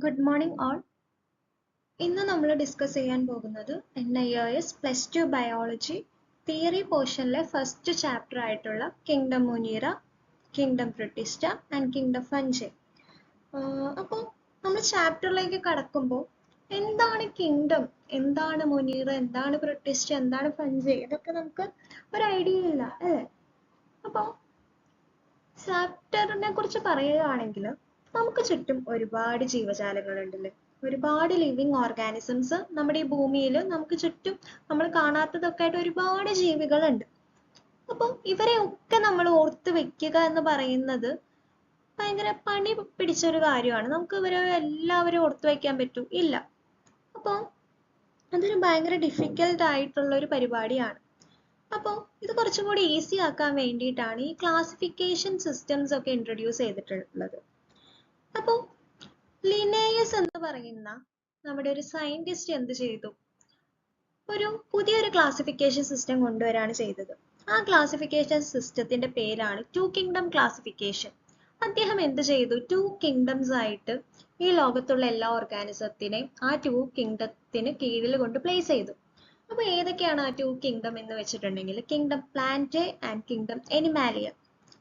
Good morning all. ഇന്ന് നമ്മൾ discuss ചെയ്യാൻ പോകുന്നത് NIOS +2 ബയോളജി തിയറി പോർഷനിലെ ഫസ്റ്റ് ചാപ്റ്റർ ആയിട്ടുള്ള kingdom monera, kingdom protista and kingdom fungi. അപ്പോൾ നമ്മൾ ചാപ്റ്ററിലേക്ക് കടക്കുമ്പോൾ എന്താണ് കിങ്ഡം, എന്താണ് മുനീറ, എന്താണ് പ്രോട്ടിസ്റ്റ, എന്താണ് ഫഞ്ചൈ, ഇതൊക്കെ നമുക്ക് ഒരു ഐഡിയ ഇല്ല അല്ലേ. അപ്പോൾ ചാപ്റ്ററിനെ കുറിച്ച് പറയുകയാണെങ്കിൽ നമുക്ക് ചുറ്റും ഒരുപാട് ജീവജാലങ്ങളുണ്ടല്ലേ, ഒരുപാട് ലിവിങ് ഓർഗാനിസംസ് നമ്മുടെ ഈ ഭൂമിയിൽ നമുക്ക് ചുറ്റും നമ്മൾ കാണാത്തതൊക്കെ ആയിട്ട് ഒരുപാട് ജീവികളുണ്ട്. അപ്പോൾ ഇവരെയൊക്കെ നമ്മൾ ഓർത്ത് വെക്കുക എന്ന് പറയുന്നത് ഭയങ്കര പണി പിടിച്ചൊരു കാര്യമാണ്. നമുക്ക് ഇവരെ എല്ലാവരും ഓർത്ത് വെക്കാൻ പറ്റൂ ഇല്ല. അപ്പോൾ അതൊരു ഭയങ്കര ഡിഫിക്കൽട്ട് ആയിട്ടുള്ള ഒരു പരിപാടിയാണ്. അപ്പോൾ ഇത് കുറച്ചും കൂടി ഈസി ആക്കാൻ വേണ്ടിയിട്ടാണ് ഈ ക്ലാസിഫിക്കേഷൻ സിസ്റ്റംസ് ഒക്കെ ഇൻട്രൊഡ്യൂസ് ചെയ്തിട്ടുള്ളത്. അപ്പോൾ ലിനേയസ് എന്ന് പറയുന്ന നമ്മുടെ ഒരു സയന്റിസ്റ്റ് എന്ത് ചെയ്തു, ഒരു പുതിയൊരു ക്ലാസിഫിക്കേഷൻ സിസ്റ്റം കൊണ്ടുവരാണ് ചെയ്തത്. ആ ക്ലാസിഫിക്കേഷൻ സിസ്റ്റത്തിന്റെ പേരാണ് ടു കിങ്ഡം ക്ലാസിഫിക്കേഷൻ. അദ്ദേഹം എന്ത് ചെയ്തു, ടു കിങ്ഡംസ് ആയിട്ട് ഈ ലോകത്തുള്ള എല്ലാ ഓർഗാനിസത്തിനെയും ആ ടു കിങ്ഡത്തിന് കീഴിൽ കൊണ്ട് പ്ലേസ് ചെയ്തു. അപ്പോൾ ഏതൊക്കെയാണ് ആ ടു കിങ്ഡം എന്ന് വെച്ചിട്ടുണ്ടെങ്കിൽ കിങ്ഡം പ്ലാന്റേ ആൻഡ് കിങ്ഡം എനിമാലിയ.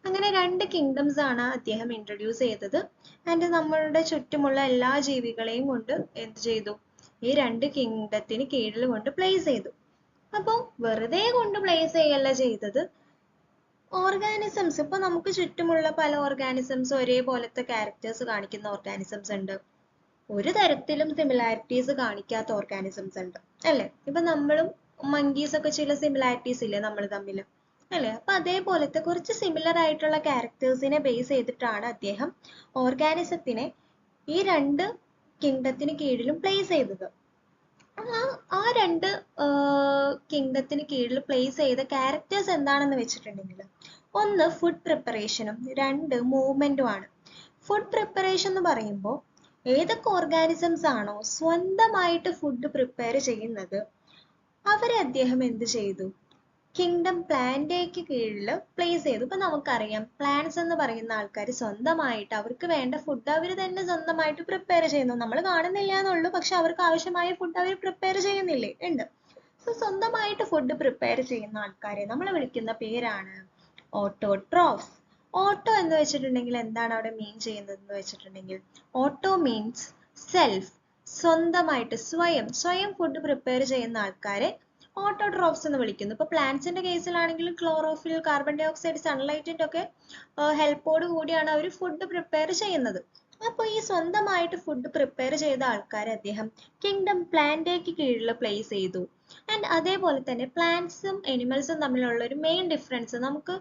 അങ്ങനെ രണ്ട് കിങ്ഡംസ് ആണ് അദ്ദേഹം ഇൻട്രൊഡ്യൂസ് ചെയ്തത്. ആൻഡ് നമ്മളുടെ ചുറ്റുമുള്ള എല്ലാ ജീവികളെയും കൊണ്ട് എന്ത് ചെയ്തു, ഈ രണ്ട് കിങ്ഡത്തിന് കീഴിൽ കൊണ്ട് പ്ലേസ് ചെയ്തു. അപ്പോൾ വെറുതെ കൊണ്ട് പ്ലേസ് ചെയ്യല്ല ചെയ്തത്, ഓർഗാനിസംസ്, ഇപ്പൊ നമുക്ക് ചുറ്റുമുള്ള പല ഓർഗാനിസംസ് ഒരേപോലത്തെ ക്യാരക്ടേഴ്സ് കാണിക്കുന്ന ഓർഗാനിസംസ് ഉണ്ട്, ഒരു തരത്തിലും സിമിലാരിറ്റീസ് കാണിക്കാത്ത ഓർഗാനിസംസ് ഉണ്ട് അല്ലെ. ഇപ്പൊ നമ്മളും മങ്കീസ് ഒക്കെ ചില സിമിലാരിറ്റീസ് ഇല്ലേ നമ്മൾ തമ്മിൽ അല്ലെ. അപ്പൊ അതേപോലത്തെ കുറച്ച് സിമിലർ ആയിട്ടുള്ള ക്യാരക്ടേഴ്സിനെ ബേസ് ചെയ്തിട്ടാണ് അദ്ദേഹം ഓർഗാനിസത്തിനെ ഈ രണ്ട് കിങ്ഡത്തിന് കീഴിലും പ്ലേസ് ചെയ്തത്. ആ രണ്ട് കിങ്ഡത്തിന് കീഴിൽ പ്ലേസ് ചെയ്ത ക്യാരക്ടേഴ്സ് എന്താണെന്ന് വെച്ചിട്ടുണ്ടെങ്കിൽ ഒന്ന് ഫുഡ് പ്രിപ്പറേഷനും രണ്ട് മൂവ്മെന്റുമാണ്. ഫുഡ് പ്രിപ്പറേഷൻ എന്ന് പറയുമ്പോൾ ഏതൊക്കെ ഓർഗാനിസംസ് ആണോ സ്വന്തമായിട്ട് ഫുഡ് പ്രിപ്പയർ ചെയ്യുന്നത് അവരെ അദ്ദേഹം എന്ത് ചെയ്തു, കിങ്ഡം പ്ലാന്റേക്ക് കീഴിൽ പ്ലേസ് ചെയ്തു. ഇപ്പൊ നമുക്കറിയാം പ്ലാന്റ്സ് എന്ന് പറയുന്ന ആൾക്കാർ സ്വന്തമായിട്ട് അവർക്ക് വേണ്ട ഫുഡ് അവർ തന്നെ സ്വന്തമായിട്ട് പ്രിപ്പയർ ചെയ്യുന്നു. നമ്മൾ കാണുന്നില്ല എന്നുള്ളൂ, പക്ഷെ അവർക്ക് ആവശ്യമായ ഫുഡ് അവർ പ്രിപ്പയർ ചെയ്യുന്നില്ലേ, ഉണ്ട്. സോ സ്വന്തമായിട്ട് ഫുഡ് പ്രിപ്പയർ ചെയ്യുന്ന ആൾക്കാരെ നമ്മൾ വിളിക്കുന്ന പേരാണ് ഓട്ടോട്രോഫ്സ്. ഓട്ടോ എന്ന് വെച്ചിട്ടുണ്ടെങ്കിൽ എന്താണ് അവിടെ മീൻ ചെയ്യുന്നത് എന്ന് വെച്ചിട്ടുണ്ടെങ്കിൽ ഓട്ടോ മീൻസ് സെൽഫ്, സ്വന്തമായിട്ട് സ്വയം ഫുഡ് പ്രിപ്പയർ ചെയ്യുന്ന ആൾക്കാരെ ഓട്ടോട്രോഫ്സ് എന്ന് വിളിക്കുന്നു. ഇപ്പൊ പ്ലാന്റ്സിന്റെ കേസിലാണെങ്കിൽ ക്ലോറോഫിൽ, കാർബൺ ഡൈ ഓക്സൈഡ്, സൺലൈറ്റിന്റെ ഒക്കെ ഹെൽപ്പോട് കൂടിയാണ് അവർ ഫുഡ് പ്രിപ്പയർ ചെയ്യുന്നത്. അപ്പോൾ ഈ സ്വന്തമായിട്ട് ഫുഡ് പ്രിപ്പയർ ചെയ്ത ആൾക്കാരെ അദ്ദേഹം കിങ്ഡം പ്ലാന്റേക്ക് കീഴിൽ പ്ലേസ് ചെയ്തു. ആൻഡ് അതേപോലെ തന്നെ പ്ലാന്റ്സും എനിമൽസും തമ്മിലുള്ള ഒരു മെയിൻ ഡിഫറൻസ് നമുക്ക്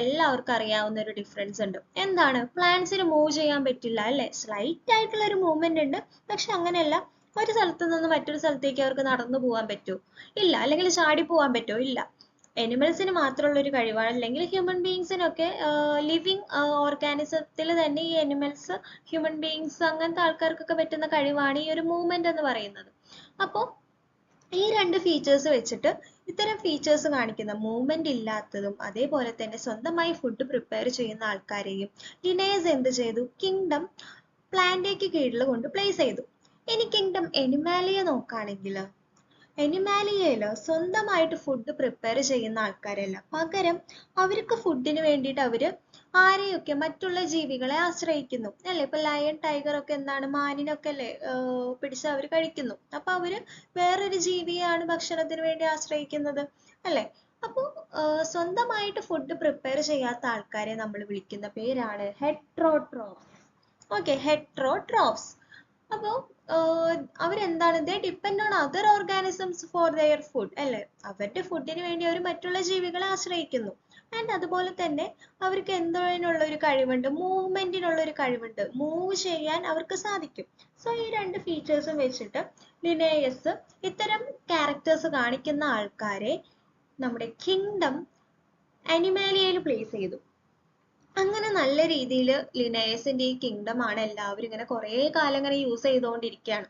എല്ലാവർക്കും അറിയാവുന്ന ഒരു ഡിഫറൻസ് ഉണ്ട്. എന്താണ്, പ്ലാന്റ്സിന് മൂവ് ചെയ്യാൻ പറ്റില്ല അല്ലെ, സ്ലൈറ്റ് ആയിട്ടുള്ള ഒരു മൂവ്മെന്റ് ഉണ്ട്. പക്ഷെ അങ്ങനെയല്ല, ഒരു സ്ഥലത്ത് നിന്ന് മറ്റൊരു സ്ഥലത്തേക്ക് അവർക്ക് നടന്നു പോകാൻ പറ്റുമോ ഇല്ല, അല്ലെങ്കിൽ ചാടി പോകാൻ പറ്റുമോ ഇല്ല. എനിമൽസിന് മാത്രമുള്ള ഒരു കഴിവാണ്, അല്ലെങ്കിൽ ഹ്യൂമൻ ബീങ്സിനൊക്കെ ലിവിങ് ഓർഗാനിസത്തിൽ തന്നെ ഈ എനിമൽസ്, ഹ്യൂമൻ ബീങ്സ് അങ്ങനത്തെ ആൾക്കാർക്കൊക്കെ പറ്റുന്ന കഴിവാണ് ഈ ഒരു മൂവ്മെന്റ് എന്ന് പറയുന്നത്. അപ്പോൾ ഈ രണ്ട് ഫീച്ചേഴ്സ് വെച്ചിട്ട് ഇത്തരം ഫീച്ചേഴ്സ് കാണിക്കുന്ന മൂവ്മെന്റ് ഇല്ലാത്തതും അതേപോലെ തന്നെ സ്വന്തമായി ഫുഡ് പ്രിപ്പയർ ചെയ്യുന്ന ആൾക്കാരെയും ലിനേയസ് എന്ത് ചെയ്തു, കിങ്ഡം പ്ലാന്റേക്ക് കീഴിൽ കൊണ്ട് പ്ലേസ് ചെയ്തു. ഇനി കിങ്ഡം എനിമാലിയ നോക്കുകയാണെങ്കിൽ എനിമാലിയയില് സ്വന്തമായിട്ട് ഫുഡ് പ്രിപ്പയർ ചെയ്യുന്ന ആൾക്കാരല്ല, പകരം അവർക്ക് ഫുഡിന് വേണ്ടിയിട്ട് അവര് ആരെയൊക്കെ, മറ്റുള്ള ജീവികളെ ആശ്രയിക്കുന്നു അല്ലെ. ഇപ്പൊ ലയൺ, ടൈഗർ ഒക്കെ എന്താണ്, മാനിനൊക്കെ അല്ലെ പിടിച്ച് അവർ കഴിക്കുന്നു. അപ്പൊ അവര് വേറൊരു ജീവിയാണ് ഭക്ഷണത്തിന് വേണ്ടി ആശ്രയിക്കുന്നത് അല്ലെ. അപ്പോൾ സ്വന്തമായിട്ട് ഫുഡ് പ്രിപ്പയർ ചെയ്യാത്ത ആൾക്കാരെ നമ്മൾ വിളിക്കുന്ന പേരാണ് ഹെട്രോട്രോഫ്സ്. ഓക്കെ, ഹെട്രോട്രോഫ്സ്. അപ്പോൾ അവരെന്താണ്, ദേ depend on other organisms for their food അല്ലെ. അവരുടെ ഫുഡിന് വേണ്ടി അവർ മറ്റുള്ള ജീവികളെ ആശ്രയിക്കുന്നു. ആൻഡ് അതുപോലെ തന്നെ അവർക്ക് എന്തോനുള്ള ഒരു കഴിവുണ്ട്, മൂവ്മെന്റിനുള്ള ഒരു കഴിവുണ്ട്, മൂവ് ചെയ്യാൻ അവർക്ക് സാധിക്കും. സോ ഈ രണ്ട് ഫീച്ചേഴ്സും വെച്ചിട്ട് ലിനേയസ് ഇത്തരം ക്യാരക്ടേഴ്സ് കാണിക്കുന്ന ആൾക്കാരെ നമ്മുടെ കിങ്ഡം അനിമാലിയയിൽ പ്ലേസ് ചെയ്തു. അങ്ങനെ നല്ല രീതിയിൽ ലിനേയസിന്റെ ഈ കിങ്ഡം ആണ് എല്ലാവരും ഇങ്ങനെ കുറെ കാലം ഇങ്ങനെ യൂസ് ചെയ്തുകൊണ്ടിരിക്കുകയാണ്.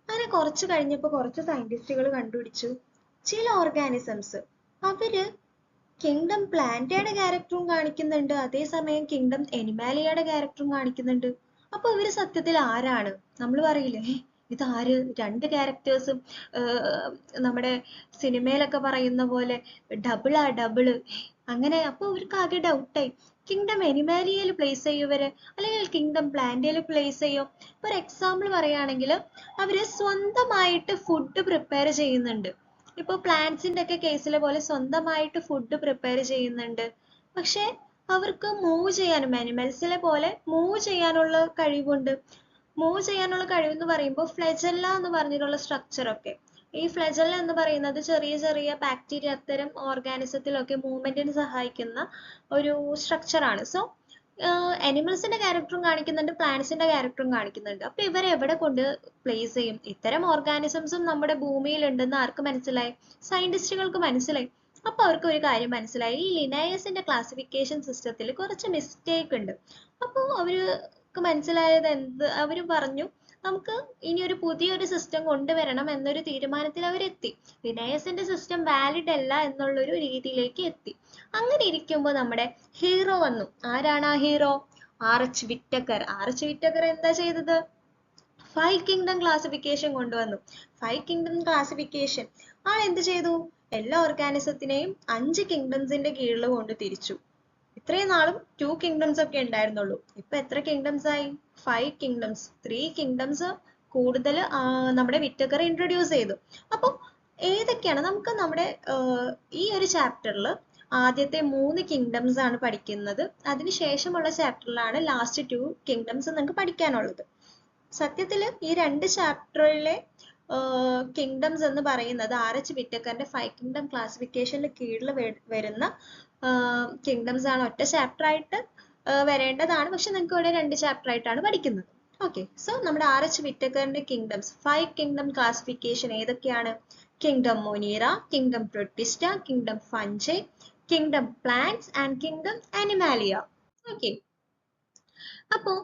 അങ്ങനെ കുറച്ച് കഴിഞ്ഞപ്പോൾ കുറച്ച് സയന്റിസ്റ്റുകൾ കണ്ടുപിടിച്ചു, ചില ഓർഗാനിസംസ് അവര് കിങ്ഡം പ്ലാന്റയുടെ ക്യാരക്ടറും കാണിക്കുന്നുണ്ട്, അതേസമയം കിങ്ഡം എനിമാലിയയുടെ ക്യാരക്ടറും കാണിക്കുന്നുണ്ട്. അപ്പൊ ഇവര് സത്യത്തിൽ ആരാണ്? നമ്മൾ പറയില്ലേ ഇതാര്, രണ്ട് ക്യാരക്ടേഴ്സും നമ്മുടെ സിനിമയിലൊക്കെ പറയുന്ന പോലെ ഡബിളാ ഡബിള്, അങ്ങനെ. അപ്പൊ ഇവർക്ക് ആകെ ഡൗട്ടായി. കിങ്ഡം എനിമാലിയയിൽ പ്ലേസ് ചെയ്യും ഇവര്, അല്ലെങ്കിൽ കിങ്ഡം പ്ലാന്റയിൽ പ്ലേസ് ചെയ്യും? ഇപ്പൊ ഒരു എക്സാമ്പിൾ പറയുകയാണെങ്കിൽ അവര് സ്വന്തമായിട്ട് ഫുഡ് പ്രിപ്പയർ ചെയ്യുന്നുണ്ട്. ഇപ്പൊ പ്ലാന്റ്സിന്റെ ഒക്കെ കേസിലെ പോലെ സ്വന്തമായിട്ട് ഫുഡ് പ്രിപ്പയർ ചെയ്യുന്നുണ്ട്. പക്ഷെ അവർക്ക് മൂവ് ചെയ്യാനും അനിമൽസിലെ പോലെ മൂവ് ചെയ്യാനുള്ള കഴിവുണ്ട്. മൂവ് ചെയ്യാനുള്ള കഴിവെന്ന് പറയുമ്പോൾ ഫ്ലെജല്ല എന്ന് പറഞ്ഞിട്ടുള്ള സ്ട്രക്ചർ ഒക്കെ, ഈ ഫ്ലെജല്ല എന്ന് പറയുന്നത് ചെറിയ ചെറിയ ബാക്ടീരിയ അത്തരം ഓർഗാനിസത്തിലൊക്കെ മൂവ്മെന്റിന് സഹായിക്കുന്ന ഒരു സ്ട്രക്ചർ ആണ്. സോ അനിമൽസിന്റെ ക്യാരക്ടറും കാണിക്കുന്നുണ്ട്, പ്ലാന്റ്സിന്റെ ക്യാരക്ടറും കാണിക്കുന്നുണ്ട്. അപ്പൊ ഇവരെ എവിടെ കൊണ്ട് പ്ലേസ് ചെയ്യും? ഇത്തരം ഓർഗാനിസംസും നമ്മുടെ ഭൂമിയിൽ ഉണ്ടെന്ന് ആർക്ക് മനസ്സിലായി? സയന്റിസ്റ്റുകൾക്ക് മനസ്സിലായി. അപ്പൊ അവർക്ക് ഒരു കാര്യം മനസ്സിലായി, ഈ ലിനേയസിന്റെ ക്ലാസിഫിക്കേഷൻ സിസ്റ്റത്തിൽ കുറച്ച് മിസ്റ്റേക്ക് ഉണ്ട്. അപ്പോൾ അവർക്ക് മനസ്സിലായത് എന്ത്? അവര് പറഞ്ഞു നമുക്ക് ഇനി ഒരു പുതിയൊരു സിസ്റ്റം കൊണ്ടുവരണം എന്നൊരു തീരുമാനത്തിൽ അവരെത്തി. ലിനേയസിന്റെ സിസ്റ്റം വാലിഡ് അല്ല എന്നുള്ളൊരു രീതിയിലേക്ക് എത്തി. അങ്ങനെ ഇരിക്കുമ്പോൾ നമ്മുടെ ഹീറോ വന്നു. ആരാണ് ആ ഹീറോ? ആർ.എച്ച്. വിറ്റക്കർ. ആർ.എച്ച്. വിറ്റക്കർ എന്താ ചെയ്തത്? 5 കിങ്ഡം ക്ലാസിഫിക്കേഷൻ കൊണ്ടുവന്നു. 5 കിങ്ഡം ക്ലാസിഫിക്കേഷൻ ആൾ എന്ത് ചെയ്തു? എല്ലാ ഓർഗാനിസത്തിനെയും 5 കിങ്ഡംസിന്റെ കീഴിൽ കൊണ്ട് തിരിച്ചു. ഇത്രയും നാളും 2 കിങ്ഡംസ് ഒക്കെ ഉണ്ടായിരുന്നുള്ളൂ. ഇപ്പൊ എത്ര കിങ്ഡംസ് ആയി? 5 കിങ്ഡംസ്. 3 കിങ്ഡംസ് കൂടുതൽ നമ്മുടെ വിറ്റക്കർ ഇൻട്രൊഡ്യൂസ് ചെയ്തു. അപ്പൊ ഏതൊക്കെയാണ് നമുക്ക് നമ്മുടെ ഈ ഒരു ചാപ്റ്ററിൽ ആദ്യത്തെ 3 കിങ്ഡംസ് ആണ് പഠിക്കുന്നത്. അതിനുശേഷമുള്ള ചാപ്റ്ററിലാണ് ലാസ്റ്റ് 2 കിങ്ഡംസ് നിങ്ങൾക്ക് പഠിക്കാനുള്ളത്. സത്യത്തിൽ ഈ 2 ചാപ്റ്ററിലെ കിങ്ഡംസ് എന്ന് പറയുന്നത് ആർ.എച്ച്. വിറ്റക്കറിന്റെ 5 കിങ്ഡം ക്ലാസിഫിക്കേഷന്റെ കീഴിൽ വരുന്ന കിങ്ഡംസ് ആണ്. ഒറ്റ ചാപ്റ്റർ ആയിട്ട് വരേണ്ടതാണ്, പക്ഷെ നിങ്ങൾക്ക് ഇവിടെ 2 ചാപ്റ്റർ ആയിട്ടാണ് പഠിക്കുന്നത്. ഓക്കെ, സോ നമ്മുടെ ആർ.എച്ച്. വിറ്റക്കറിന്റെ കിങ്ഡംസ് 5 കിങ്ഡം ക്ലാസിഫിക്കേഷൻ ഏതൊക്കെയാണ്? Kingdom Monera, kingdom Protista, kingdom fungi, kingdom plants and kingdom Animalia. Okay, അപ്പോ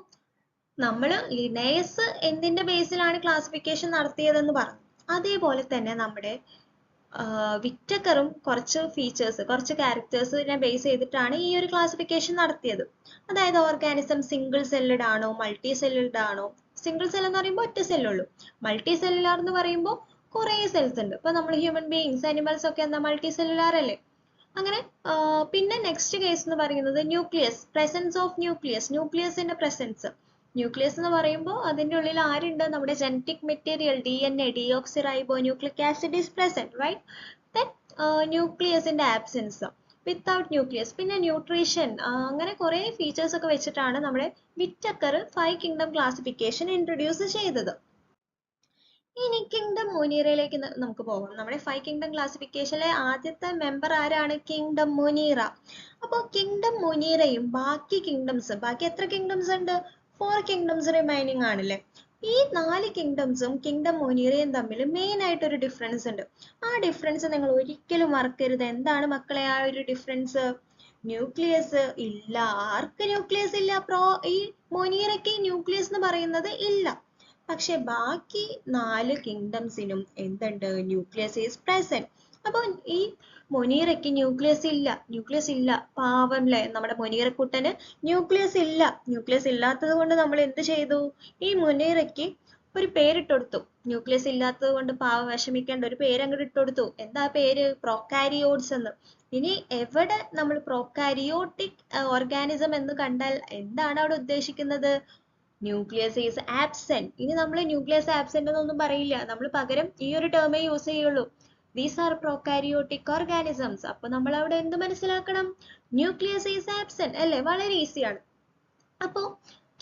നമ്മൾ ലിനേയസ് എന്തിന്റെ ബേസിലാണ് ക്ലാസിഫിക്കേഷൻ നടത്തിയതെന്ന് പറഞ്ഞു. അതേപോലെ തന്നെ നമ്മുടെ വിറ്റക്കറും കുറച്ച് ഫീച്ചേഴ്സ്, കുറച്ച് ക്യാരക്ടേഴ്സിനെ ബേസ് ചെയ്തിട്ടാണ് ഈ ഒരു ക്ലാസിഫിക്കേഷൻ നടത്തിയത്. അതായത് ഓർഗാനിസം സിംഗിൾ സെല്ലഡ് ആണോ, മൾട്ടി സെല്ലഡ് ആണോ? സിംഗിൾ സെൽ എന്ന് പറയുമ്പോൾ ഒറ്റ സെല്ലുള്ളൂ. മൾട്ടി സെല്ലുലാർ എന്ന് പറയുമ്പോൾ കുറേ സെൽസ് ഉണ്ട്. ഇപ്പൊ നമ്മൾ ഹ്യൂമൻ ബീയിങ്സ്, അനിമൽസ് ഒക്കെ എന്താ മൾട്ടി സെല്ലുലാർ അല്ലേ? അങ്ങനെ പിന്നെ നെക്സ്റ്റ് കേസ് എന്ന് പറയുന്നത് ന്യൂക്ലിയസ്, പ്രസൻസ് ഓഫ് ന്യൂക്ലിയസ്, ന്യൂക്ലിയസിന്റെ പ്രസൻസ്. ന്യൂക്ലിയസ് എന്ന് പറയുമ്പോൾ അതിന്റെ ഉള്ളിൽ ആരുണ്ട്? നമ്മുടെ genetic material DNA, deoxyribo nucleic acid is present, right? Then ന്യൂക്ലിയസിന്റെ ആബ്സെൻസ്, വിത്തൗട്ട് ന്യൂക്ലിയസ്, പിന്നെ ന്യൂട്രീഷൻ, അങ്ങനെ കുറെ ഫീച്ചേഴ്സ് ഒക്കെ വെച്ചിട്ടാണ് നമ്മുടെ വിറ്റക്കർ 5 കിങ്ഡം ക്ലാസിഫിക്കേഷൻ ഇൻട്രൊഡ്യൂസ് ചെയ്തത്. ഇനി കിങ്ഡം മൊനീറയിലേക്ക് നമുക്ക് പോകാം. നമ്മുടെ 5 കിങ്ഡം ക്ലാസിഫിക്കേഷനിലെ ആദ്യത്തെ മെമ്പർ ആരാണ്? Kingdom Monera. അപ്പോൾ കിങ്ഡം മൊനീറയും ബാക്കി കിങ്ഡംസ്, ബാക്കി എത്ര കിങ്ഡംസ് ഉണ്ട്? 4 കിങ്ഡംസ് റിമൈനിങ് ആണല്ലേ. ഈ 4 കിങ്ഡംസും കിങ്ഡം മൊനീറയും തമ്മിൽ മെയിൻ ആയിട്ട് ഒരു ഡിഫറൻസ് ഉണ്ട്. ആ ഡിഫറൻസ് നിങ്ങൾ ഒരിക്കലും മറക്കരുത്. എന്താണ് മക്കളെ ആ ഒരു ഡിഫറൻസ്? ന്യൂക്ലിയസ് ഇല്ല. ആർക്ക് ന്യൂക്ലിയസ് ഇല്ല? ഈ മൊനീറയ്ക്ക് ന്യൂക്ലിയസ് എന്ന് പറയുന്നത് ഇല്ല. പക്ഷെ ബാക്കി 4 കിങ്ഡംസിനും എന്തുണ്ട്? Nucleus is present. അപ്പൊ ഈ മൊനീറയ്ക്ക് ന്യൂക്ലിയസ് ഇല്ല. ന്യൂക്ലിയസ് ഇല്ല, പാവം അല്ലേ നമ്മുടെ മൊനീറക്കുട്ടന്. ന്യൂക്ലിയസ് ഇല്ല. ന്യൂക്ലിയസ് ഇല്ലാത്തത് കൊണ്ട് നമ്മൾ എന്ത് ചെയ്തു? ഈ മൊനീറയ്ക്ക് ഒരു പേരിട്ട് കൊടുത്തു. ന്യൂക്ലിയസ് ഇല്ലാത്തത് കൊണ്ട് പാവം വിഷമിക്കേണ്ട, ഒരു പേര് അങ്ങോട്ട് ഇട്ട് കൊടുത്തു. എന്താ പേര്? പ്രോകാരിയോട്സ് എന്ന്. ഇനി എവിടെ നമ്മൾ പ്രോകാരിയോട്ടിക് ഓർഗാനിസം എന്ന് കണ്ടാൽ എന്താണ് അവിടെ ഉദ്ദേശിക്കുന്നത്? Nucleus is absent. ഇനി നമ്മൾ ന്യൂക്ലിയസ് ആബ്സെന്റ് എന്നൊന്നും പറയില്ല, നമ്മൾ പകരം ഈ ഒരു ടേമേ യൂസ് ചെയ്യുള്ളൂ. These are prokaryotic organisms. അപ്പൊ നമ്മൾ അവിടെ എന്ത് മനസ്സിലാക്കണം? ന്യൂക്ലിയസ് ഈസ് ആബ്സെന്റ് അല്ലേ? വളരെ ഈസിയാണ്. അപ്പോ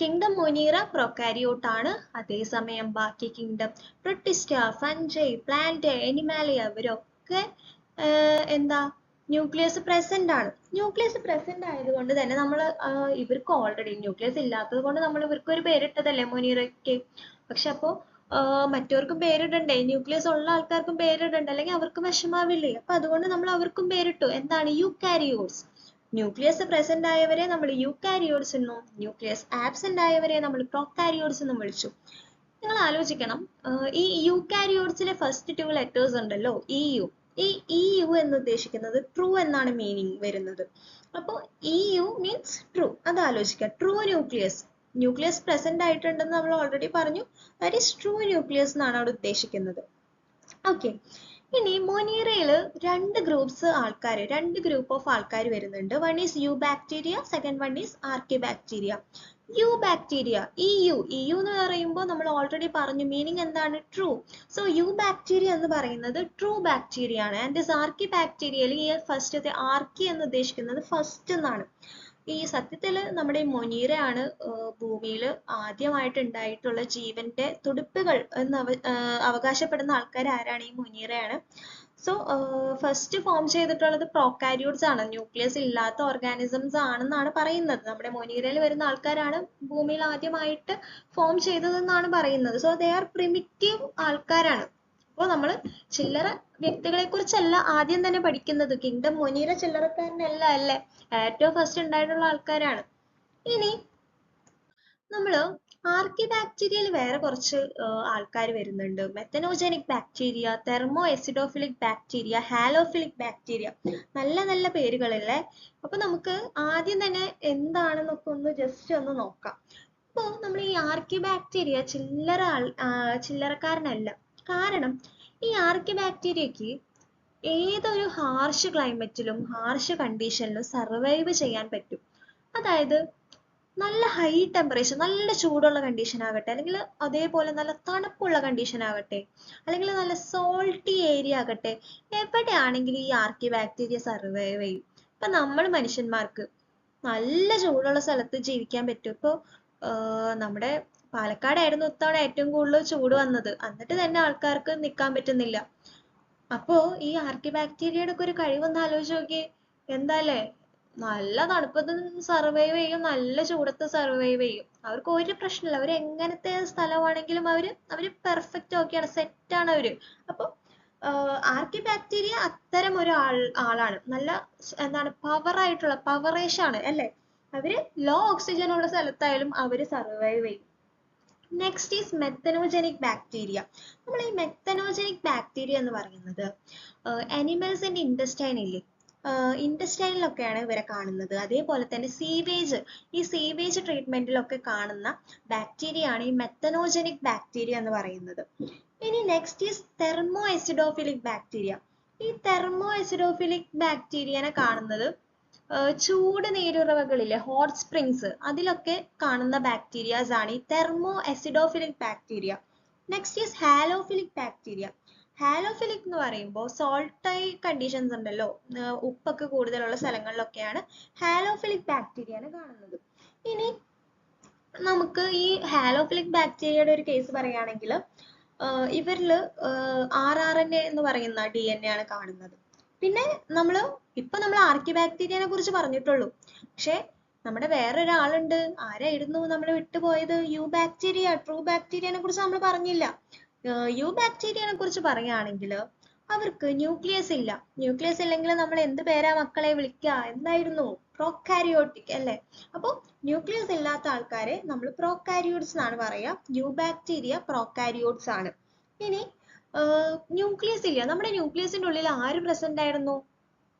കിങ്ഡം മൊനീറ പ്രൊകാരിയോട്ട് ആണ്. അതേസമയം ബാക്കി kingdom Protista, fungi, plant, Animalia ഇവരൊക്കെ എന്താ? ന്യൂക്ലിയസ് പ്രസന്റ് ആണ്. ന്യൂക്ലിയസ് പ്രസന്റ് ആയതുകൊണ്ട് തന്നെ നമ്മൾ ഇവർക്ക് ഓൾറെഡി ന്യൂക്ലിയസ് ഇല്ലാത്തത് കൊണ്ട് നമ്മൾ ഇവർക്ക് ഒരു പേരിട്ടതല്ലേ മൊനീറയ്ക്ക്. പക്ഷെ അപ്പോ മറ്റവർക്കും പേരിടണ്ടേ? ന്യൂക്ലിയസ് ഉള്ള ആൾക്കാർക്കും പേരിടണ്ടേ? അല്ലെങ്കിൽ അവർക്ക് വിഷമാവില്ലേ? അപ്പൊ അതുകൊണ്ട് നമ്മൾ അവർക്കും പേരിട്ടു. എന്താണ്? യൂക്കാരിയോട്സ്. ന്യൂക്ലിയസ് പ്രസന്റ് ആയവരെ നമ്മൾ യൂക്കാരിയോട്സ് എന്നും ന്യൂക്ലിയസ് ആബ്സെന്റ് ആയവരെ നമ്മൾ പ്രോകാരിയോട്സ് എന്നും വിളിച്ചു. നിങ്ങൾ ആലോചിക്കണം, ഈ യൂക്കാരിയോട്സിലെ ഫസ്റ്റ് 2 ലെറ്റേഴ്സ് ഉണ്ടല്ലോ, EU. ഈ EU എന്ന് ഉദ്ദേശിക്കുന്നത് ട്രൂ എന്നാണ് മീനിങ് വരുന്നത്. അപ്പോൾ EU മീൻസ് ട്രൂ. അത് ആലോചിക്കുക. ട്രൂ ന്യൂക്ലിയസ് ന്യൂക്ലിയസ് പ്രസന്റ് ആയിട്ടുണ്ടെന്ന് നമ്മൾ ഓൾറെഡി പറഞ്ഞു. ദാറ്റ് ഈസ് ട്രൂ ന്യൂക്ലിയസ് എന്നാണ് അവിടെ ഉദ്ദേശിക്കുന്നത്. ഓക്കെ, ഇനി മൊനീറയിൽ രണ്ട് ഗ്രൂപ്പ് ഓഫ് ആൾക്കാർ വരുന്നുണ്ട്. One is eubacteria, second one is archaebacteria. Eubacteria, eu എന്ന് പറയുമ്പോൾ നമ്മൾ ഓൾറെഡി പറഞ്ഞു മീനിങ് എന്താണ്? ട്രൂ. സോ യു ബാക്ടീരിയ എന്ന് പറയുന്നത് ട്രൂ ബാക്ടീരിയ ആണ്. ആൻഡ് ദിസ് ആർക്കി ബാക്ടീരിയയിൽ ഈ ഫസ്റ്റത്തെ ആർക്കി എന്ന് ഉദ്ദേശിക്കുന്നത് ഫസ്റ്റ് എന്നാണ്. ഈ സത്യത്തിൽ നമ്മുടെ ഈ മൊനീറയാണ് ഭൂമിയിൽ ആദ്യമായിട്ട് ഉണ്ടായിട്ടുള്ള ജീവന്റെ തുടിപ്പുകൾ എന്ന് അവകാശപ്പെടുന്ന ആൾക്കാർ ആരാണ്? ഈ മൊനീറയാണ്. സോ ഫസ്റ്റ് ഫോം ചെയ്തിട്ടുള്ളത് പ്രോകാരിയോട്സ് ആണ്, ന്യൂക്ലിയസ് ഇല്ലാത്ത ഓർഗാനിസംസ് ആണെന്നാണ് പറയുന്നത്. നമ്മുടെ മൊനീറയിൽ വരുന്ന ആൾക്കാരാണ് ഭൂമിയിൽ ആദ്യമായിട്ട് ഫോം ചെയ്തതെന്നാണ് പറയുന്നത്. സോ ദേ ആർ പ്രിമിറ്റീവ് ആൾക്കാരാണ്. അപ്പോൾ നമ്മൾ ചില്ലറ വ്യക്തികളെ കുറിച്ചല്ല ആദ്യം തന്നെ പഠിക്കുന്നത്. കിങ്ഡം മൊനീറ ചില്ലറക്കാരനല്ല, അല്ലേ? ഏറ്റവും ഫസ്റ്റ് ഉണ്ടായിട്ടുള്ള ആൾക്കാരാണ്. ഇനി നമ്മള് ആർക്കി ബാക്ടീരിയയിൽ വേറെ കുറച്ച് ആൾക്കാർ വരുന്നുണ്ട്. Methanogenic bacteria, thermoacidophilic bacteria, halophilic bacteria. നല്ല നല്ല പേരുകളല്ലേ? അപ്പൊ നമുക്ക് ആദ്യം തന്നെ എന്താണെന്നൊക്കെ ഒന്ന് ജസ്റ്റ് ഒന്ന് നോക്കാം. അപ്പോൾ നമ്മൾ ഈ ആർക്കി ബാക്ടീരിയ ചില്ലറക്കാരനല്ല. കാരണം ഈ ആർക്കി ബാക്ടീരിയക്ക് ഏതൊരു ഹാർഷ് ക്ലൈമറ്റിലും ഹാർഷ് കണ്ടീഷനിലും സർവൈവ് ചെയ്യാൻ പറ്റും. അതായത് നല്ല ഹൈ ടെമ്പറേച്ചർ, നല്ല ചൂടുള്ള കണ്ടീഷൻ ആകട്ടെ, അല്ലെങ്കിൽ അതേപോലെ നല്ല തണുപ്പുള്ള കണ്ടീഷൻ ആകട്ടെ, അല്ലെങ്കിൽ നല്ല സോൾട്ടി ഏരിയ ആകട്ടെ, എവിടെയാണെങ്കിലും ഈ ആർക്കി ബാക്ടീരിയ സർവൈവ് ചെയ്യും. ഇപ്പൊ നമ്മൾ മനുഷ്യന്മാർക്ക് നല്ല ചൂടുള്ള സ്ഥലത്ത് ജീവിക്കാൻ പറ്റും. ഇപ്പോൾ നമ്മുടെ പാലക്കാടായിരുന്നു ഇത്തവണ ഏറ്റവും കൂടുതൽ ചൂട് വന്നത്, എന്നിട്ട് തന്നെ ആൾക്കാർക്ക് നിൽക്കാൻ പറ്റുന്നില്ല. അപ്പോ ഈ ആർക്കി ബാക്ടീരിയയുടെ ഒക്കെ ഒരു കഴിവൊന്ന് ആലോചിച്ച് നോക്കിയേ. എന്താല്ലേ, നല്ല തണുപ്പത്ത് സർവൈവ് ചെയ്യും, നല്ല ചൂടത്ത് സർവൈവ് ചെയ്യും. അവർക്ക് ഒരു പ്രശ്നമില്ല. അവർ എങ്ങനത്തെ സ്ഥലമാണെങ്കിലും അവര് പെർഫെക്റ്റ് ഓക്കെയാണ്, സെറ്റാണ് അവര്. അപ്പൊ ആർക്കി ബാക്ടീരിയ അത്തരം ഒരു ആളാണ്. നല്ല എന്താണ്, പവറേഷ് ആണ്, അല്ലേ? അവര് ലോ ഓക്സിജൻ ഉള്ള സ്ഥലത്തായാലും അവര് സർവൈവ് ചെയ്യും. Next is methanogenic bacteria. നമ്മൾ ഈ മെത്തനോജനിക് ബാക്ടീരിയ എന്ന് പറയുന്നത് അനിമൽസിന്റെ ഇൻഡസ്റ്റൈൻ ഇല്ലേ, ഇൻഡസ്റ്റൈനിലൊക്കെയാണ് ഇവരെ കാണുന്നത്. അതേപോലെ തന്നെ ഈ സീവേജ് ട്രീറ്റ്മെന്റിലൊക്കെ കാണുന്ന ബാക്ടീരിയ ആണ് ഈ മെത്തനോജനിക് ബാക്ടീരിയ എന്ന് പറയുന്നത്. ഇനി നെക്സ്റ്റ് ഈസ് തെർമോ എസിഡോഫിലിക് ബാക്ടീരിയ. ഈ തെർമോ എസിഡോഫിലിക് ബാക്ടീരിയനെ കാണുന്നത് ചൂട് നീരുറവകളിലെ ഹോട്ട് സ്പ്രിങ്സ്, അതിലൊക്കെ കാണുന്ന ബാക്ടീരിയാസ് ആണ് ഈ thermoacidophilic bacteria. Next is halophilic bacteria. Halophilic എന്ന് പറയുമ്പോൾ സോൾട്ടൈ കണ്ടീഷൻസ് ഉണ്ടല്ലോ, ഉപ്പൊക്കെ കൂടുതലുള്ള സ്ഥലങ്ങളിലൊക്കെയാണ് ഹാലോഫിലിക് ബാക്ടീരിയനെ കാണുന്നത്. ഇനി നമുക്ക് ഈ ഹാലോഫിലിക് ബാക്ടീരിയയുടെ ഒരു കേസ് പറയുകയാണെങ്കിൽ ഇവരിൽ RNA എന്ന് പറയുന്ന DNA ആണ് കാണുന്നത്. പിന്നെ നമ്മൾ ആർക്കി ബാക്ടീരിയനെ കുറിച്ച് പറഞ്ഞിട്ടുള്ളൂ. പക്ഷെ നമ്മുടെ വേറൊരാളുണ്ട്, ആരായിരുന്നു നമ്മൾ വിട്ടുപോയത്? യു ബാക്ടീരിയ, ട്രൂ ബാക്ടീരിയനെ കുറിച്ച് നമ്മൾ പറഞ്ഞില്ല. യു ബാക്ടീരിയനെ കുറിച്ച് പറയുകയാണെങ്കിൽ അവർക്ക് ന്യൂക്ലിയസ് ഇല്ല. ന്യൂക്ലിയസ് ഇല്ലെങ്കിൽ നമ്മൾ എന്ത് പേരാ മക്കളെ വിളിക്കുക? എന്തായിരുന്നു? പ്രോകാരിയോട്ടിക്, അല്ലേ? അപ്പോൾ ന്യൂക്ലിയസ് ഇല്ലാത്ത ആൾക്കാരെ നമ്മൾ പ്രോകാരിയോട്സ് എന്നാണ് പറയാ. യു ബാക്ടീരിയ പ്രോകാരിയോട്സ് ആണ്. ഇനി ന്യൂക്ലിയസ് ഇല്ല. നമ്മുടെ ന്യൂക്ലിയസിന്റെ ഉള്ളിൽ ആര് പ്രസന്റ് ആയിരുന്നു?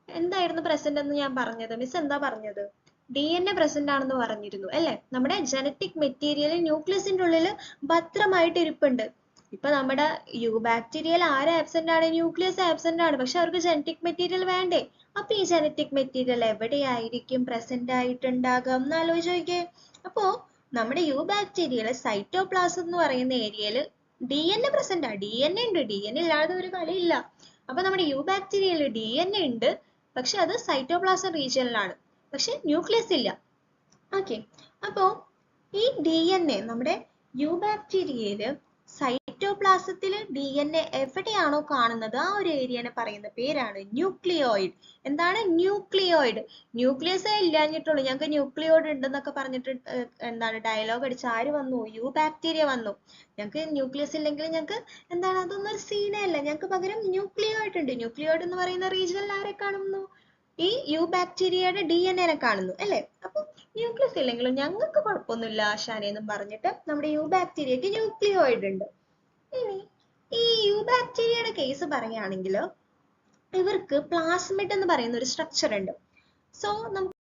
എന്തായിരുന്നു പ്രസന്റ് എന്ന് ഞാൻ പറഞ്ഞത്? മിസ് എന്താ പറഞ്ഞത്? DNA പ്രസന്റ് ആണെന്ന് പറഞ്ഞിരുന്നു, അല്ലേ? നമ്മുടെ ജനറ്റിക് മെറ്റീരിയൽ ന്യൂക്ലിയസിന്റെ ഉള്ളിൽ ഭദ്രമായിട്ട് ഇരിപ്പുണ്ട്. ഇപ്പൊ നമ്മുടെ യു ബാക്ടീരിയയിൽ ആര് ആബ്സെന്റ് ആണ്? ന്യൂക്ലിയസ് ആബ്സെന്റ് ആണ്. പക്ഷെ അവർക്ക് ജനറ്റിക് മെറ്റീരിയൽ വേണ്ടേ? അപ്പൊ ഈ ജനറ്റിക് മെറ്റീരിയൽ എവിടെയായിരിക്കും പ്രസന്റ് ആയിട്ടുണ്ടാകുക എന്ന് ആലോചിച്ച് നോക്കിയേ. അപ്പോ നമ്മുടെ യു ബാക്ടീരിയയിലെ സൈറ്റോപ്ലാസം എന്ന് പറയുന്ന ഏരിയയിൽ DNA പ്രസന്റ് ആണ്. DNA ഉണ്ട്, DNA ഇല്ലാതെ ഒരു കളിയില്ല. അപ്പൊ നമ്മുടെ യു ബാക്ടീരിയയിൽ DNA ഉണ്ട്, പക്ഷെ അത് സൈറ്റോപ്ലാസം റീജിയനിലാണ്, പക്ഷെ ന്യൂക്ലിയസ് ഇല്ല. ഓക്കെ, അപ്പോ ഈ DNA നമ്മുടെ യു ബാക്ടീരിയയില് സൈറ്റോപ്ലാസത്തിൽ DNA എവിടെയാണോ കാണുന്നത് ആ ഒരു ഏരിയനെ പറയുന്ന പേരാണ് ന്യൂക്ലിയോയിഡ്. എന്താണ്? ന്യൂക്ലിയോയിഡ്. ന്യൂക്ലിയസേ ഇല്ലാഞ്ഞിട്ടുള്ളൂ, ഞങ്ങൾക്ക് ന്യൂക്ലിയോയിഡ് ഉണ്ടെന്നൊക്കെ പറഞ്ഞിട്ട് എന്താണ് ഡയലോഗ് അടിച്ച് ആര് വന്നു? യു ബാക്ടീരിയ വന്നു. ഞങ്ങൾക്ക് ന്യൂക്ലിയസ് ഇല്ലെങ്കിൽ ഞങ്ങൾക്ക് എന്താണ്, അതൊന്നും ഒരു സീനേ അല്ല, ഞങ്ങൾക്ക് പകരം ന്യൂക്ലിയോയിഡ് ഉണ്ട്. ന്യൂക്ലിയോയിഡ് എന്ന് പറയുന്ന റീജിയനിൽ ആരെ കാണുന്നു? ഈ യു ബാക്ടീരിയയുടെ DNA കാണുന്നു, അല്ലേ? അപ്പൊ ന്യൂക്ലിയസ് ഇല്ലെങ്കിലും ഞങ്ങൾക്ക് കുഴപ്പമൊന്നുമില്ല ആശാനെ എന്നും പറഞ്ഞിട്ട് നമ്മുടെ യു ബാക്ടീരിയക്ക് ന്യൂക്ലിയോയിഡ് ഉണ്ട്. ഇനി ഈ യു ബാക്ടീരിയയുടെ കേസ് പറയുകയാണെങ്കിൽ ഇവർക്ക് പ്ലാസ്മിഡ് എന്ന് പറയുന്ന ഒരു സ്ട്രക്ചർ ഉണ്ട്. സോ നമുക്ക്